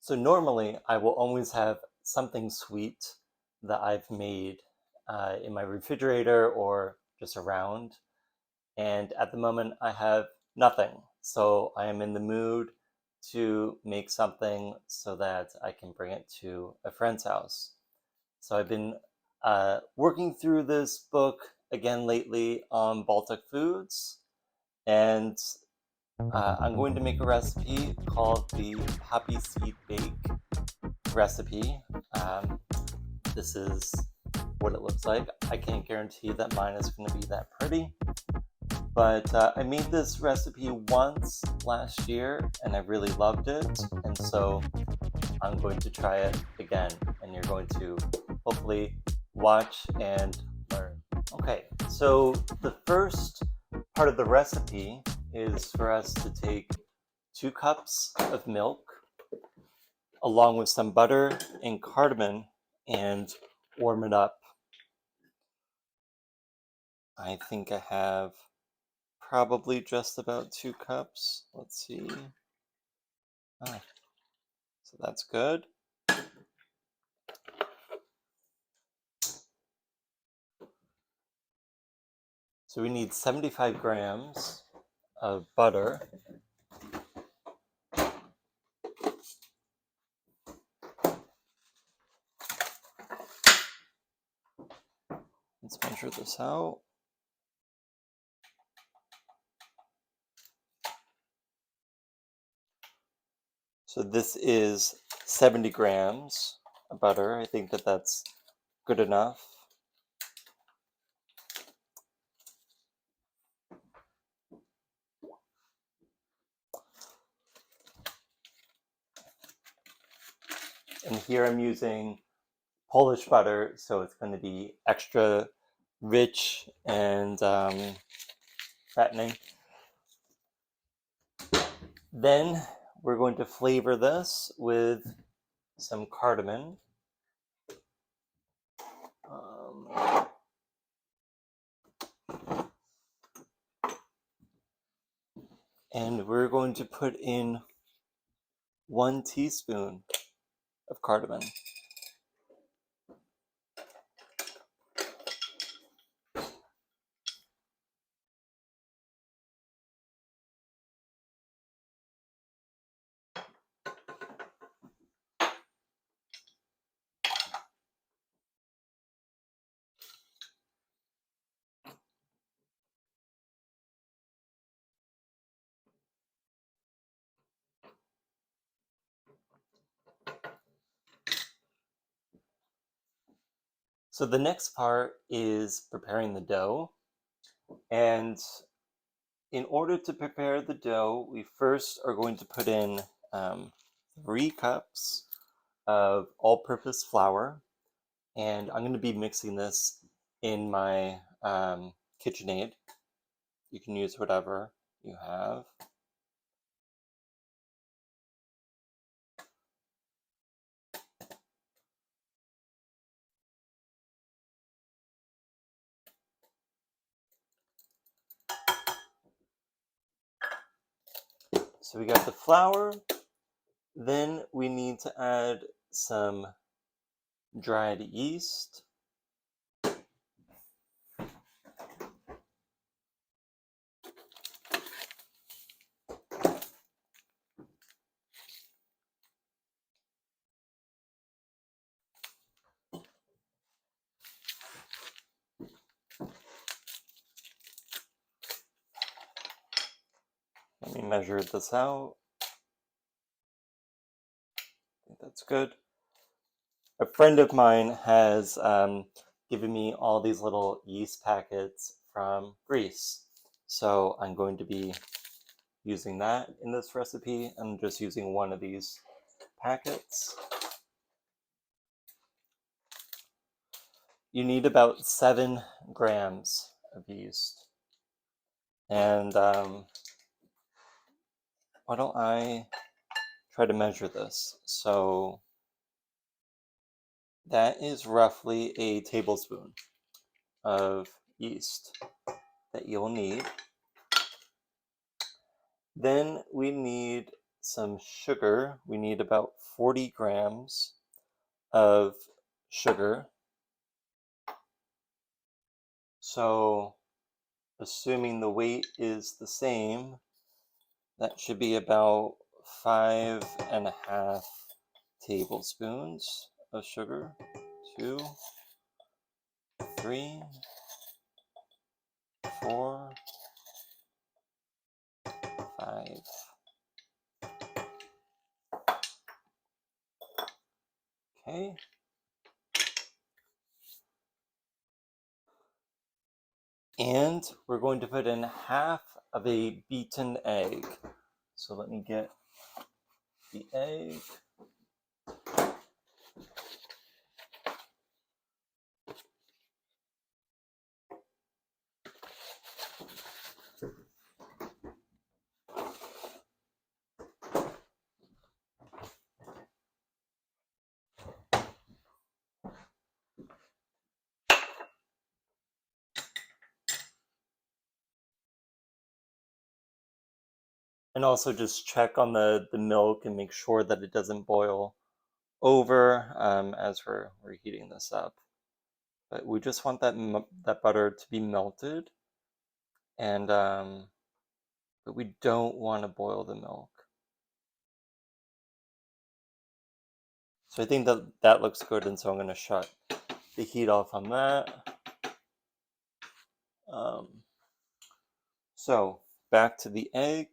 So normally I will always have something sweet that I've made in my refrigerator or just around. And at the moment I have nothing. So I am in the mood to make something so that I can bring it to a friend's house. So I've been working through this book again lately on Baltic foods, and I'm going to make a recipe called the poppy seed bake recipe. Um, this is what it looks like. I can't guarantee that mine is going to be that pretty, but I made this recipe once last year and I really loved it, and so I'm going to try it again, and you're going to hopefully watch and learn. Okay, so the first part of the recipe is for us to take 2 cups of milk along with some butter and cardamom and warm it up. I think I have probably just about 2 cups. Let's see. Ah, so that's good. So we need 75 grams of butter. Let's measure this out. So this is 70 grams of butter. I think that that's good enough. And here I'm using Polish butter, so it's going to be extra rich and fattening. Then we're going to flavor this with some cardamom. And we're going to put in 1 teaspoon of cardamom. So the next part is preparing the dough. And in order to prepare the dough, we first are going to put in 3 cups of all-purpose flour. And I'm going to be mixing this in my KitchenAid. You can use whatever you have. So we got the flour. Then we need to add some dried yeast. Let me measure this out. I think that's good. A friend of mine has given me all these little yeast packets from Greece. So I'm going to be using that in this recipe. I'm just using one of these packets. You need about 7 grams of yeast. And why don't I try to measure this? So that is roughly a tablespoon of yeast that you'll need. Then we need some sugar. We need about 40 grams of sugar. So assuming the weight is the same, that should be about 5.5 tablespoons of sugar. 2, 3, 4, 5. Okay. And we're going to put in half of a beaten egg. So let me get the egg. And also just check on the milk and make sure that it doesn't boil over as we're heating this up. But we just want that butter to be melted, and but we don't want to boil the milk. So I think that looks good, and so I'm going to shut the heat off on that. So back to the egg.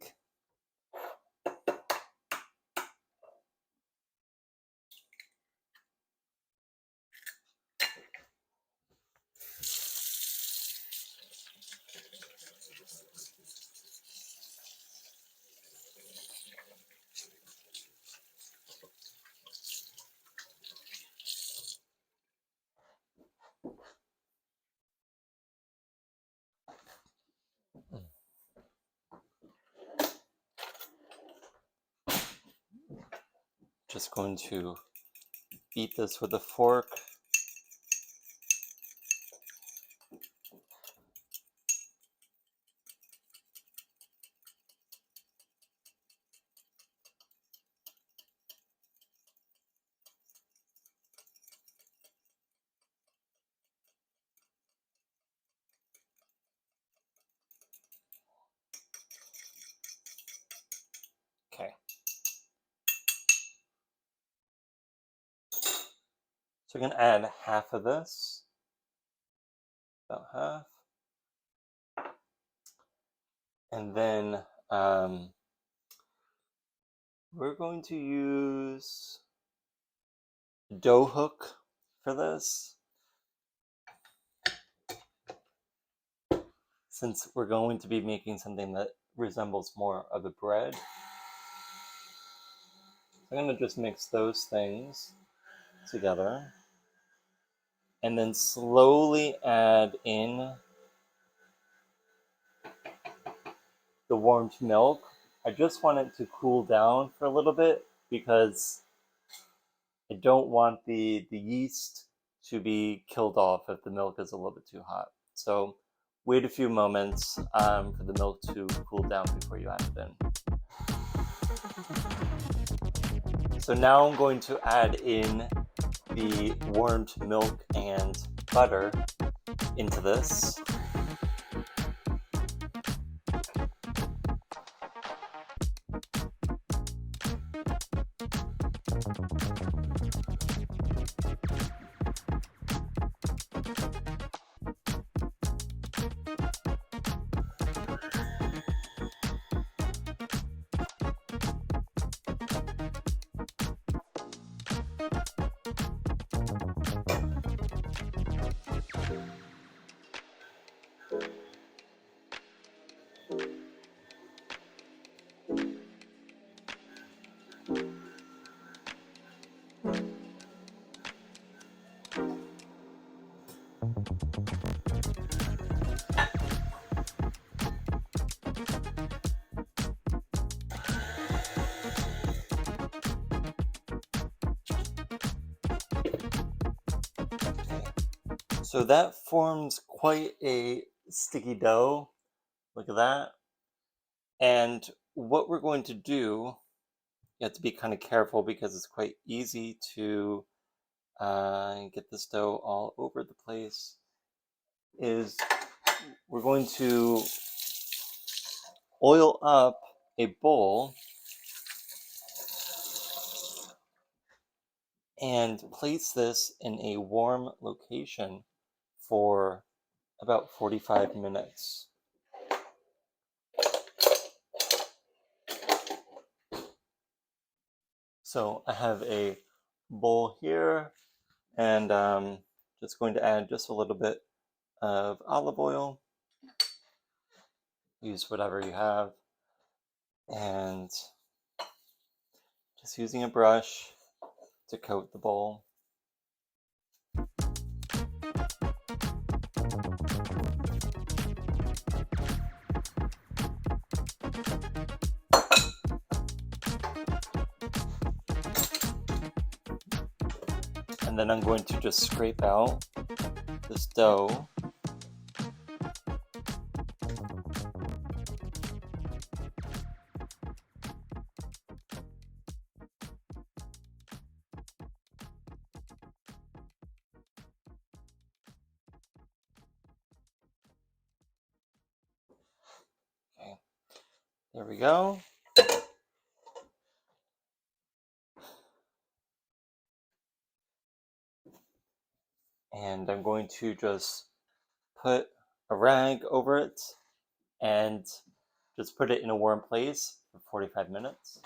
Just going to beat this with a fork. Okay. So I'm going to add half of this, about half. And then we're going to use a dough hook for this. Since we're going to be making something that resembles more of a bread. I'm going to just mix those things together. And then slowly add in the warmed milk. I just want it to cool down for a little bit because I don't want the yeast to be killed off if the milk is a little bit too hot. So wait a few moments for the milk to cool down before you add it in. So now I'm going to add in the warmed milk and butter into this. So that forms quite a sticky dough. Look at that. And what we're going to do you have to be kind of careful because it's quite easy to get this dough all over the place, is we're going to oil up a bowl and place this in a warm location for about 45 minutes. So I have a bowl here, and just going to add just a little bit of olive oil. Use whatever you have, and just using a brush to coat the bowl. And then I'm going to just scrape out this dough. Okay, there we go. And I'm going to just put a rag over it and just put it in a warm place for 45 minutes.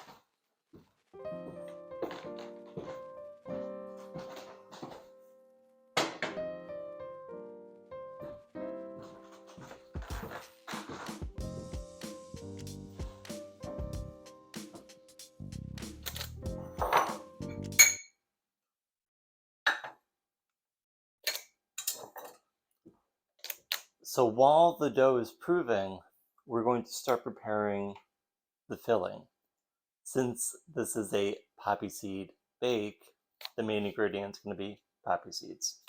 So while the dough is proving, we're going to start preparing the filling. Since this is a poppy seed bake, the main ingredient is going to be poppy seeds.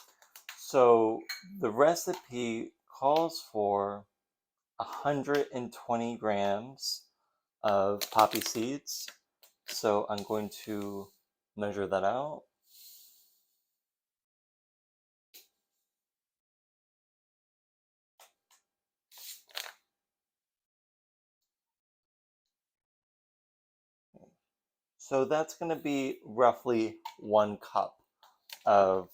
So the recipe calls for 120 grams of poppy seeds. So I'm going to measure that out. So that's going to be roughly 1 cup of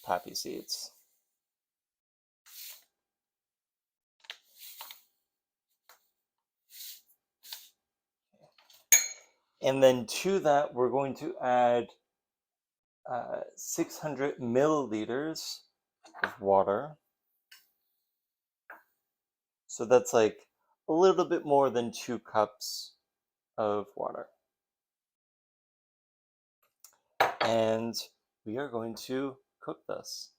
poppy seeds. And then to that, we're going to add 600 milliliters of water. So that's like a little bit more than 2 cups of water. And we are going to cook this.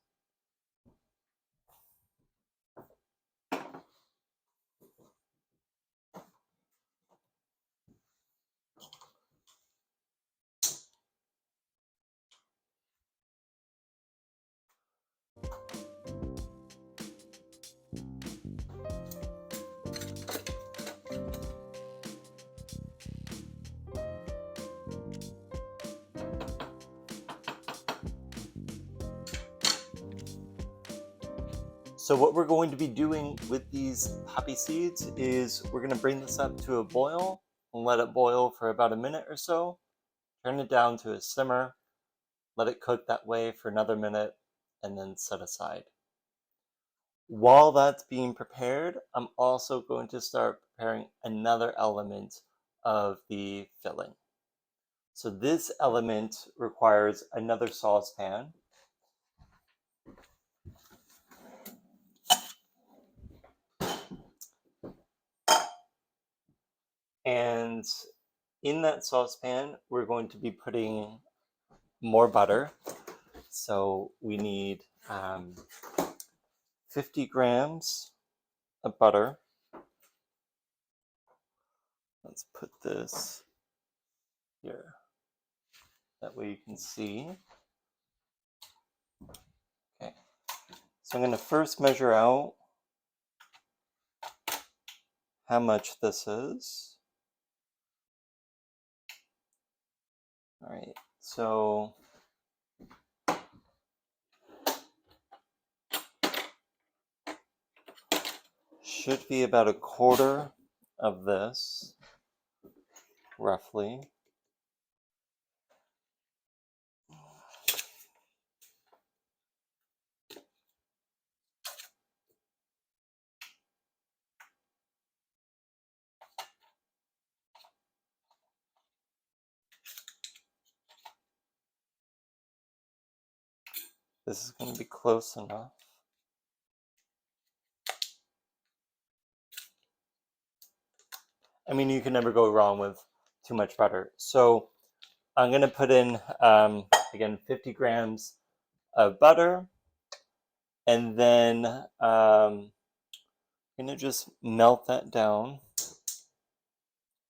So what we're going to be doing with these poppy seeds is we're going to bring this up to a boil and let it boil for about a minute or so. Turn it down to a simmer, let it cook that way for another minute, and then set aside. While that's being prepared, I'm also going to start preparing another element of the filling. So this element requires another saucepan. And in that saucepan, we're going to be putting more butter. So we need 50 grams of butter. Let's put this here. That way you can see. Okay. So I'm going to first measure out how much this is. All right, so should be about a quarter of this, roughly. This is going to be close enough. I mean, you can never go wrong with too much butter. So I'm going to put in, again, 50 grams of butter. And then I'm going to just melt that down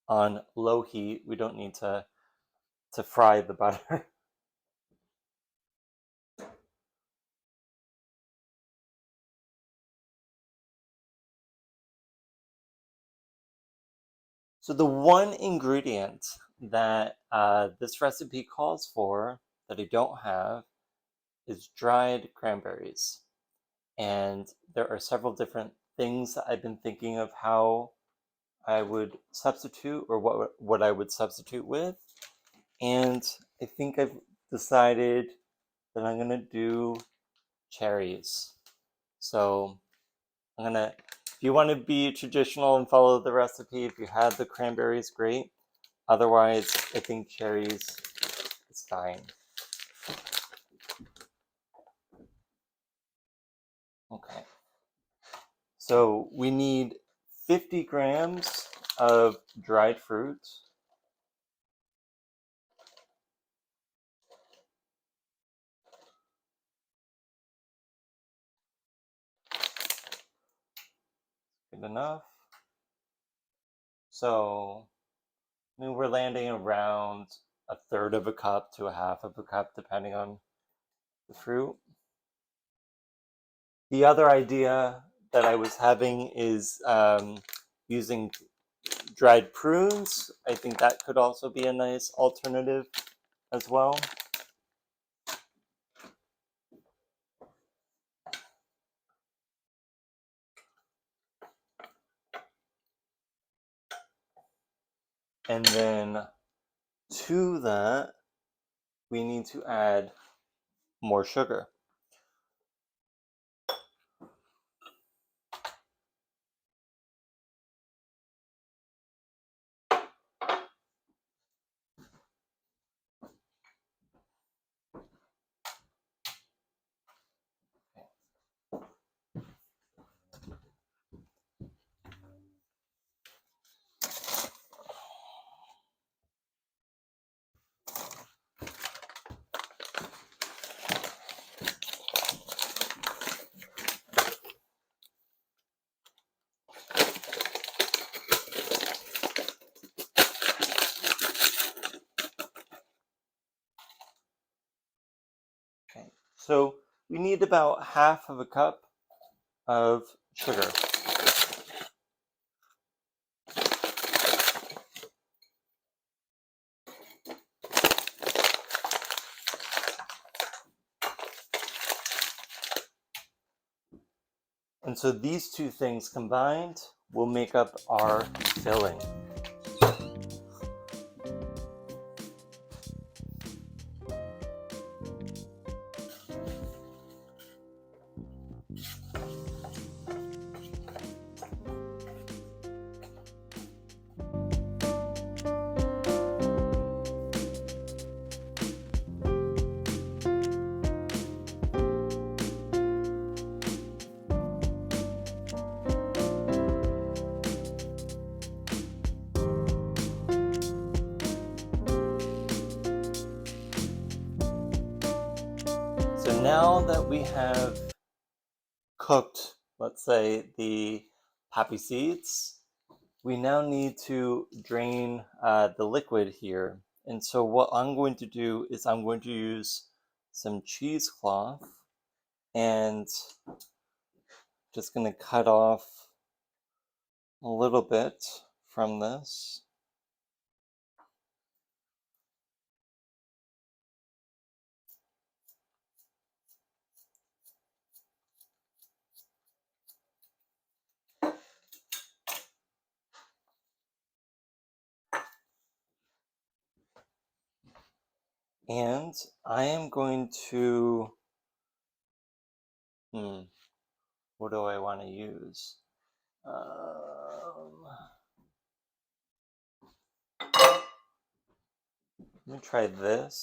on low heat. We don't need to fry the butter. So the one ingredient that this recipe calls for that I don't have is dried cranberries. And there are several different things that I've been thinking of how I would substitute or what I would substitute with. And I think I've decided that I'm gonna do cherries. So I'm gonna, if you want to be traditional and follow the recipe, if you have the cranberries, great. Otherwise, I think cherries is fine. Okay. So we need 50 grams of dried fruit. Good enough. So I mean, we're landing around a third of a cup to a half of a cup, depending on the fruit. The other idea that I was having is using dried prunes. I think that could also be a nice alternative as well. And then to that, we need to add more sugar. Okay, so we need about half of a cup of sugar. And so these two things combined will make up our filling. So now that we have cooked, let's say, the poppy seeds, we now need to drain the liquid here. And so what I'm going to do is I'm going to use some cheesecloth and just going to cut off a little bit from this. And I am going to, what do I want to use? Let me try this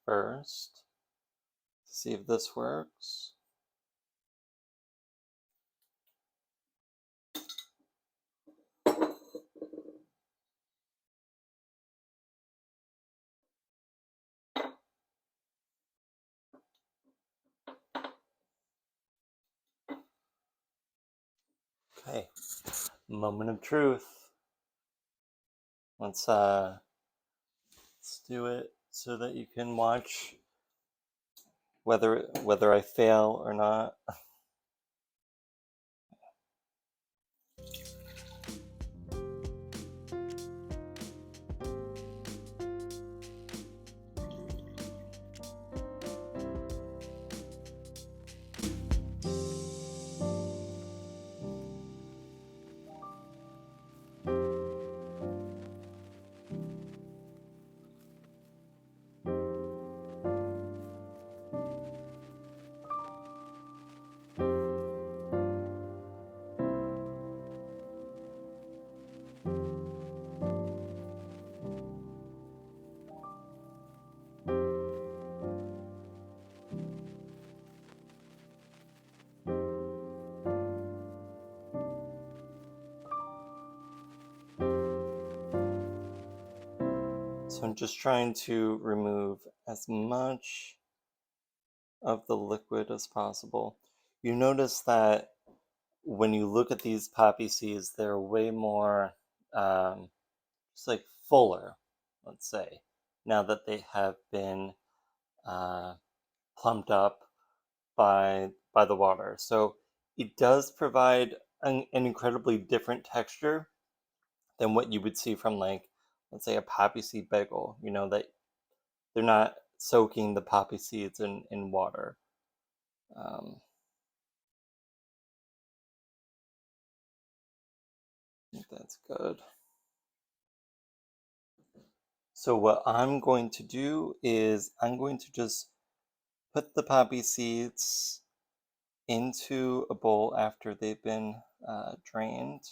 first, see if this works. Okay, moment of truth. Let's do it so that you can watch whether I fail or not. So I'm just trying to remove as much of the liquid as possible. You notice that when you look at these poppy seeds, they're way more just like fuller, let's say, now that they have been plumped up by the water. So it does provide an incredibly different texture than what you would see from, like, let's say, a poppy seed bagel. You know, that they're not soaking the poppy seeds in water. I think that's good. So what I'm going to do is I'm going to just put the poppy seeds into a bowl after they've been drained.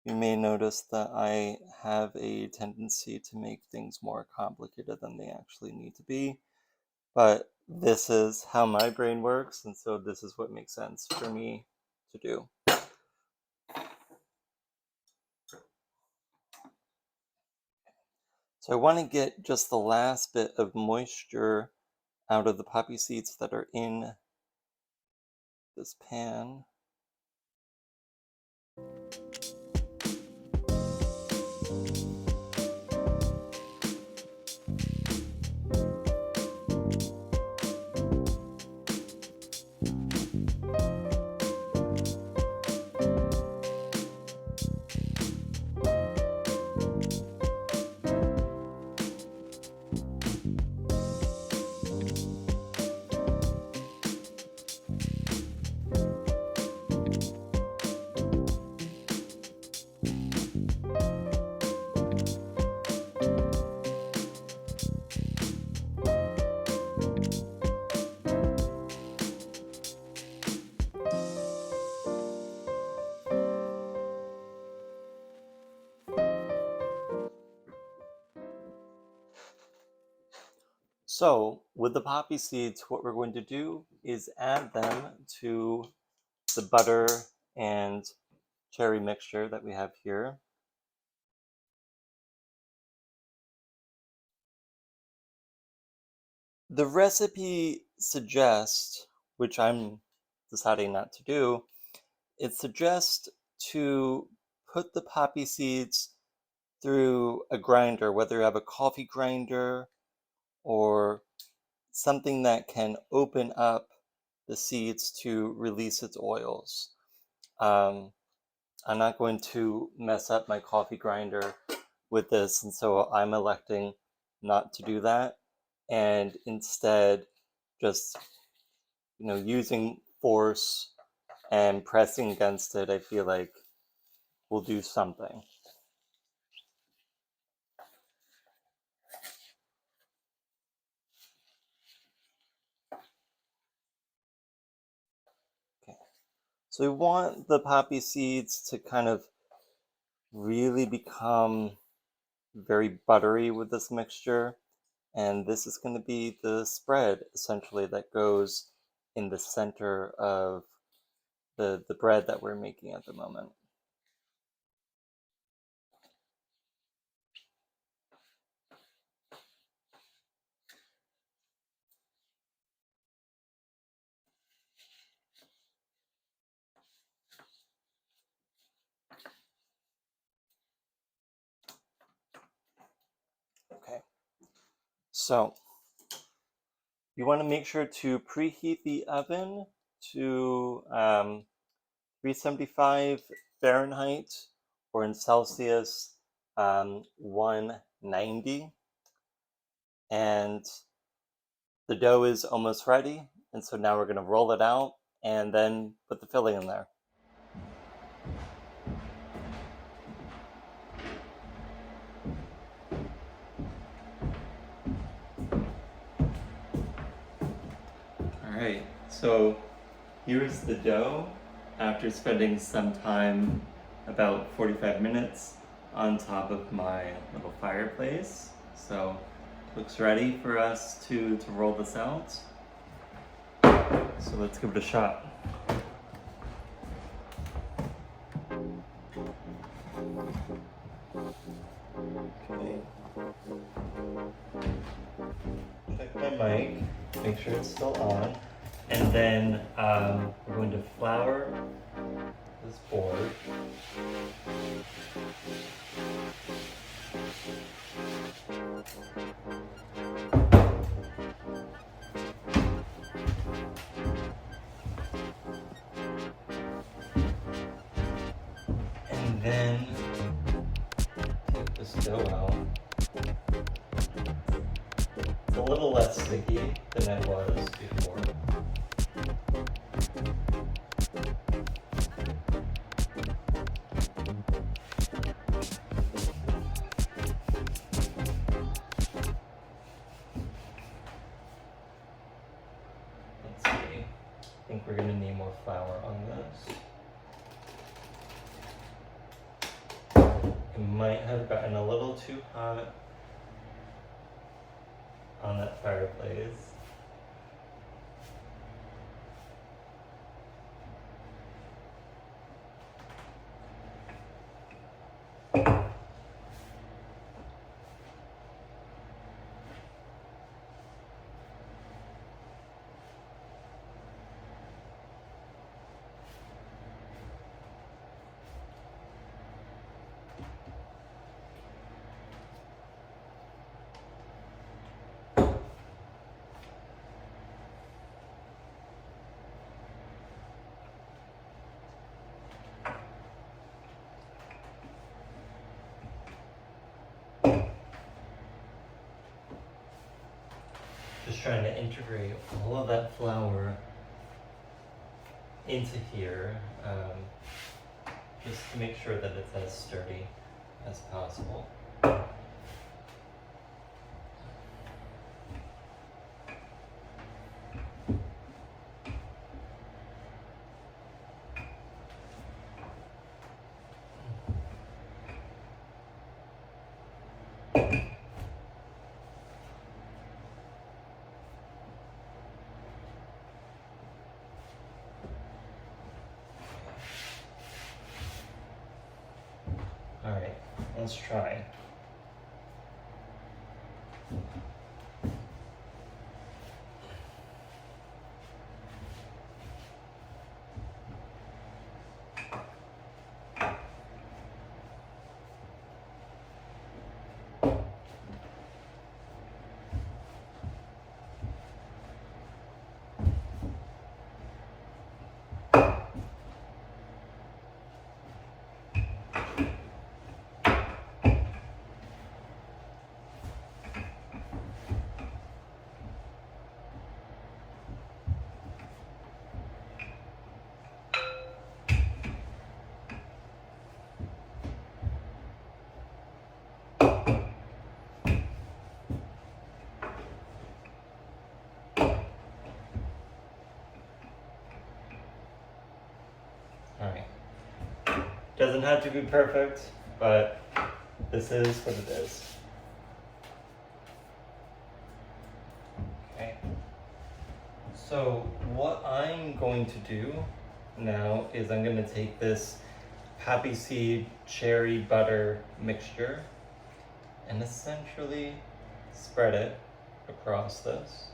You may notice that I have a tendency to make things more complicated than they actually need to be, but this is how my brain works, and so this is what makes sense for me to do. So I want to get just the last bit of moisture out of the poppy seeds that are in this pan. So with the poppy seeds, what we're going to do is add them to the butter and cherry mixture that we have here. The recipe suggests, which I'm deciding not to do, it suggests to put the poppy seeds through a grinder, whether you have a coffee grinder or something that can open up the seeds to release its oils. I'm not going to mess up my coffee grinder with this, and so I'm electing not to do that, and instead just, using force and pressing against it, I feel like will do something. So we want the poppy seeds to kind of really become very buttery with this mixture. And this is going to be the spread, essentially, that goes in the center of the bread that we're making at the moment. Okay, so you want to make sure to preheat the oven to 375 Fahrenheit, or in Celsius, 190. And the dough is almost ready. And so now we're going to roll it out and then put the filling in there. All right, so here's the dough after spending some time, about 45 minutes, on top of my little fireplace. So looks ready for us to roll this out. So let's give it a shot. Okay. Check my mic, make sure it's still on. And then we're going to flour this board. And then take this dough out. It's a little less sticky than it was before. Let's see. I think we're going to need more flour on this. It might have gotten a little too hot on that fireplace. Just trying to integrate all of that flour into here, just to make sure that it's as sturdy as possible. All right, let's try. doesn't have to be perfect, but this is what it is. Okay. So what I'm going to do now is I'm going to take this poppy seed cherry butter mixture and essentially spread it across this.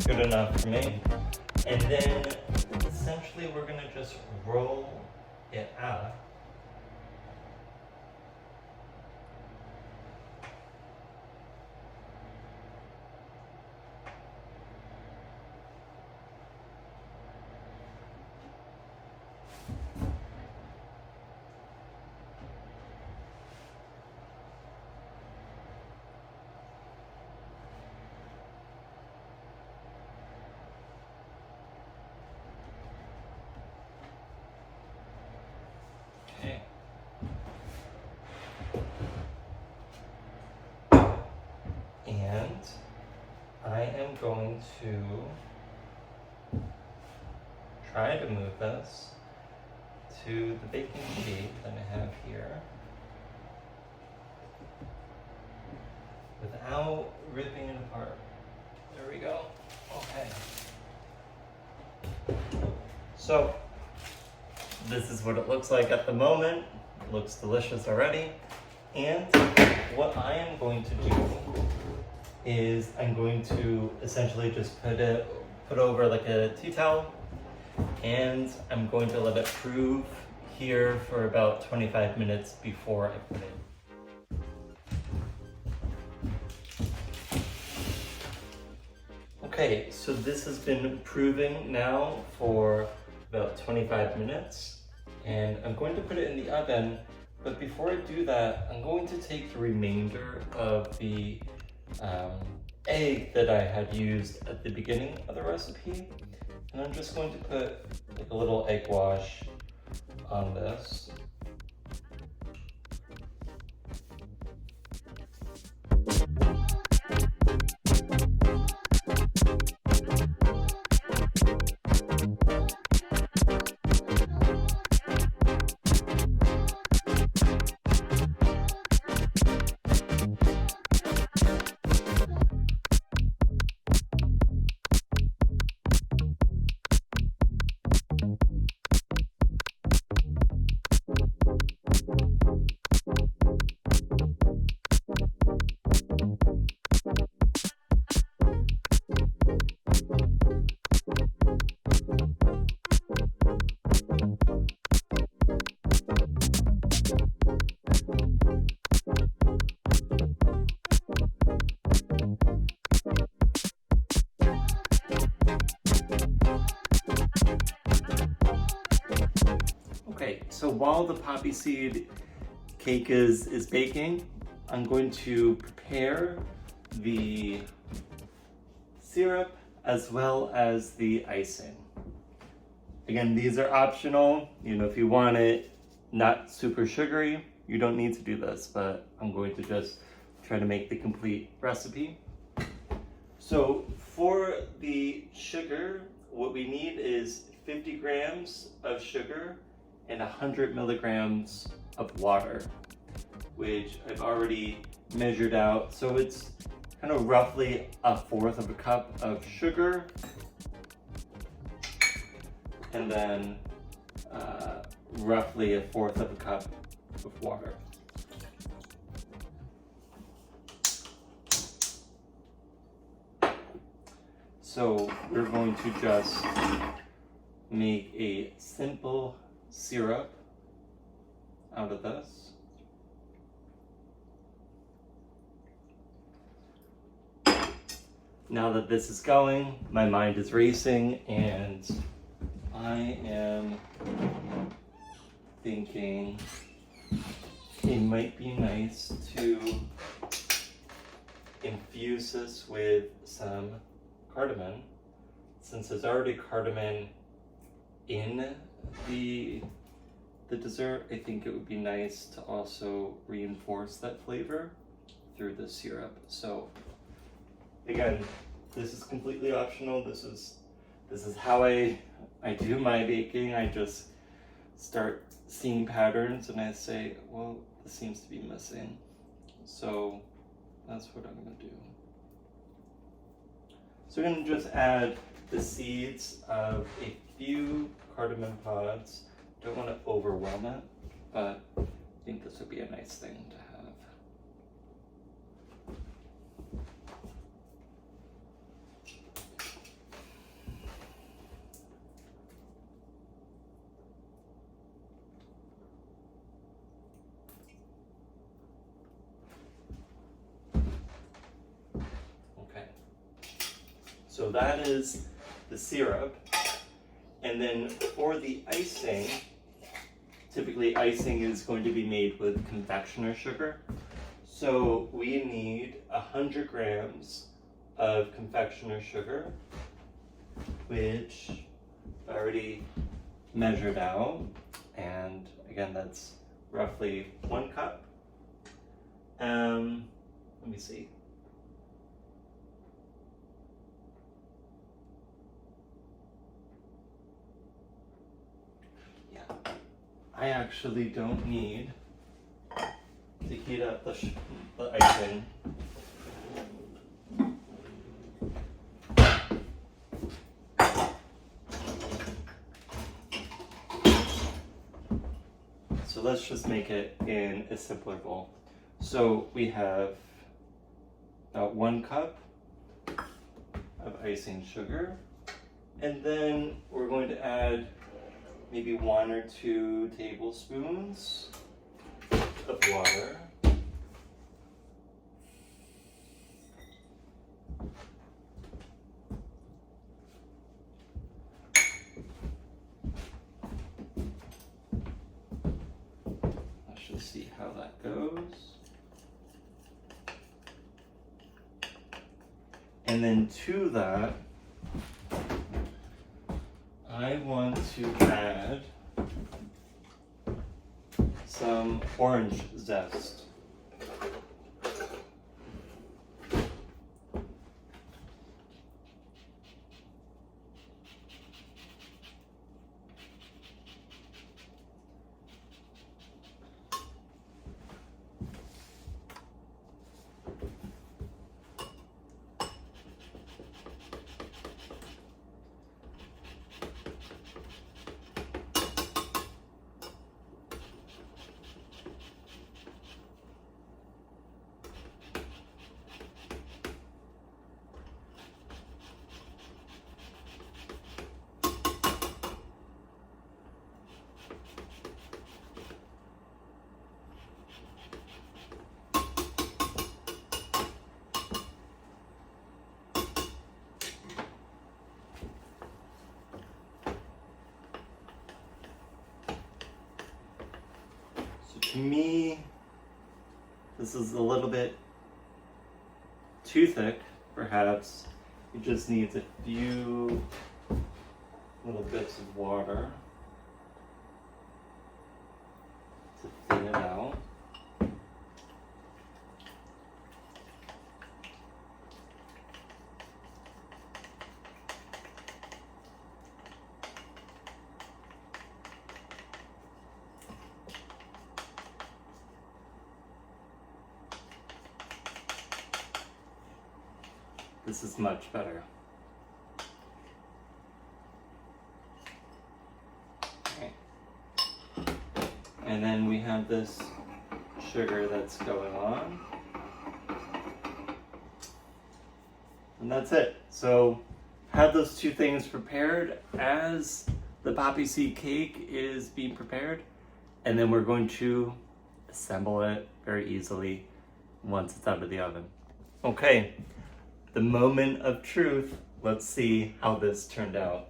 Good enough for me. And then essentially we're gonna just roll it out. Okay. And I am going to try to move this to the baking sheet that I have here without ripping it apart. There we go. Okay. So this is what it looks like at the moment. It looks delicious already. And what I am going to do is I'm going to essentially just put over like a tea towel, and I'm going to let it prove here for about 25 minutes before I put it. Okay, so this has been proving now for about 25 minutes, and I'm going to put it in the oven. But before I do that, I'm going to take the remainder of the egg that I had used at the beginning of the recipe, and I'm just going to put like a little egg wash on this. Okay, so while the poppy seed cake is baking, I'm going to prepare the syrup as well as the icing. Again, these are optional. You know, if you want it not super sugary, you don't need to do this, but I'm going to just try to make the complete recipe. So for the sugar, what we need is 50 grams of sugar and 100 milligrams of water, which I've already measured out. So it's kind of roughly 1/4 of a cup of sugar, and then roughly 1/4 of a cup of water. So we're going to just make a simple syrup out of this. Now that this is going, my mind is racing, and I am thinking it might be nice to infuse this with some cardamom. Since there's already cardamom in the dessert, I think it would be nice to also reinforce that flavor through the syrup. So again, this is completely optional. This is how I do my baking. I just start seeing patterns and I say, well, this seems to be missing. So that's what I'm gonna do. So we're going to just add the seeds of a few cardamom pods. Don't want to overwhelm it, but I think this would be a nice thing to have. So that is the syrup. And then for the icing, typically icing is going to be made with confectioner sugar. So we need 100 grams of confectioner sugar, which I already measured out. And again, that's roughly 1 cup. Let me see. I actually don't need to heat up the icing. So let's just make it in a simpler bowl. So we have about 1 cup of icing sugar, and then we're going to add maybe 1 or 2 tablespoons of water. Let's just see how that goes. And then to that, I want to add some orange zest. To me, this is a little bit too thick, perhaps. It just needs a few little bits of water to thin it out. This is much better. Okay. And then we have this sugar that's going on. And that's it. So have those two things prepared as the poppy seed cake is being prepared. And then we're going to assemble it very easily once it's out of the oven. Okay, the moment of truth. Let's see how this turned out.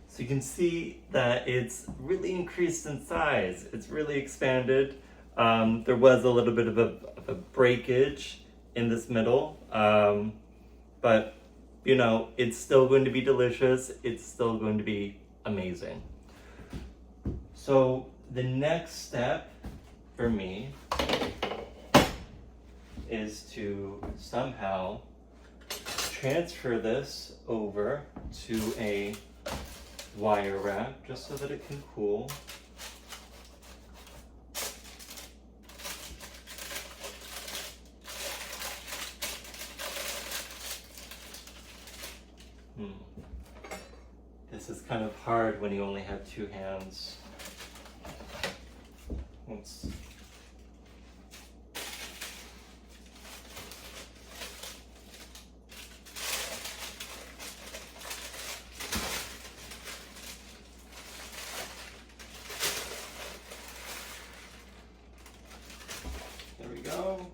So you can see that it's really increased in size. It's really expanded. There was a little bit of a breakage in this middle, but you know, it's still going to be delicious. It's still going to be amazing. So the next step for me is to somehow transfer this over to a wire wrap just so that it can cool. This is kind of hard when you only have two hands. Oops. There we go.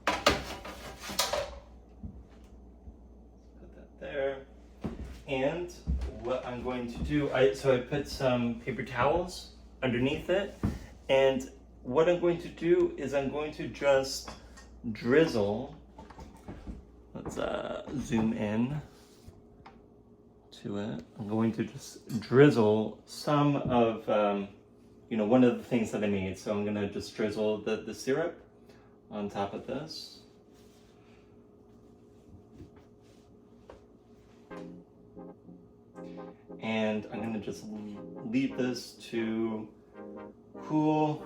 Put that there. And what I'm going to do, I put some paper towels underneath it, and what I'm going to do is I'm going to just drizzle. Let's zoom in to it. I'm going to just drizzle some of one of the things that I made. So I'm gonna just drizzle the syrup on top of this. And I'm gonna just leave this to cool,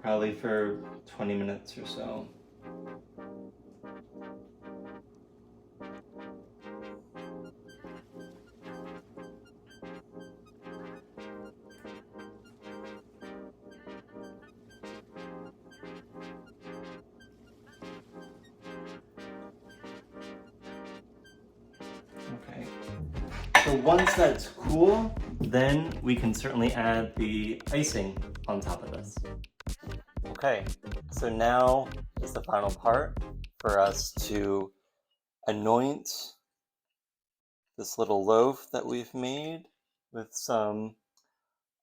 probably for 20 minutes or so. Okay. So once that's cool, then we can certainly add the icing on top of this. Okay, so now is the final part for us to anoint this little loaf that we've made with some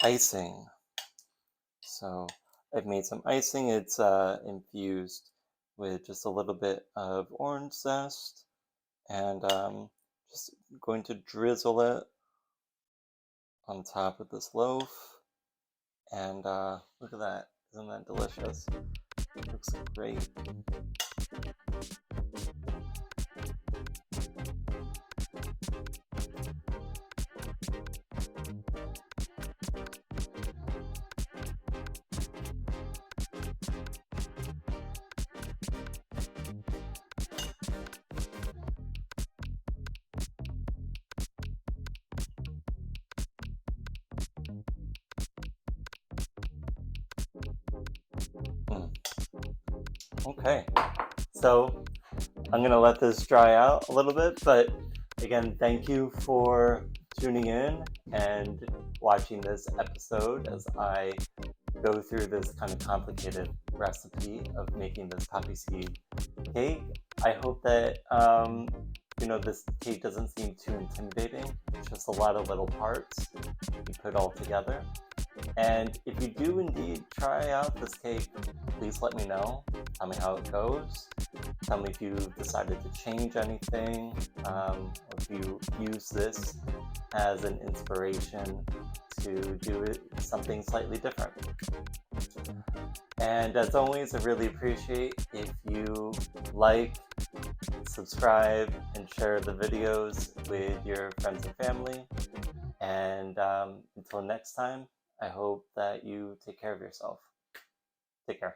icing. So I've made some icing. It's infused with just a little bit of orange zest, and just going to drizzle it on top of this loaf. And look at that. Isn't that delicious? It looks great. Okay, so I'm gonna let this dry out a little bit, but again, thank you for tuning in and watching this episode as I go through this kind of complicated recipe of making this poppy seed cake. I hope that this cake doesn't seem too intimidating. It's just a lot of little parts you put all together. And if you do indeed try out this cake, please let me know. Tell me how it goes. Tell me if you've decided to change anything, or if you use this as an inspiration to do something slightly different. And as always, I really appreciate if you like, subscribe, and share the videos with your friends and family. And until next time, I hope that you take care of yourself. Take care.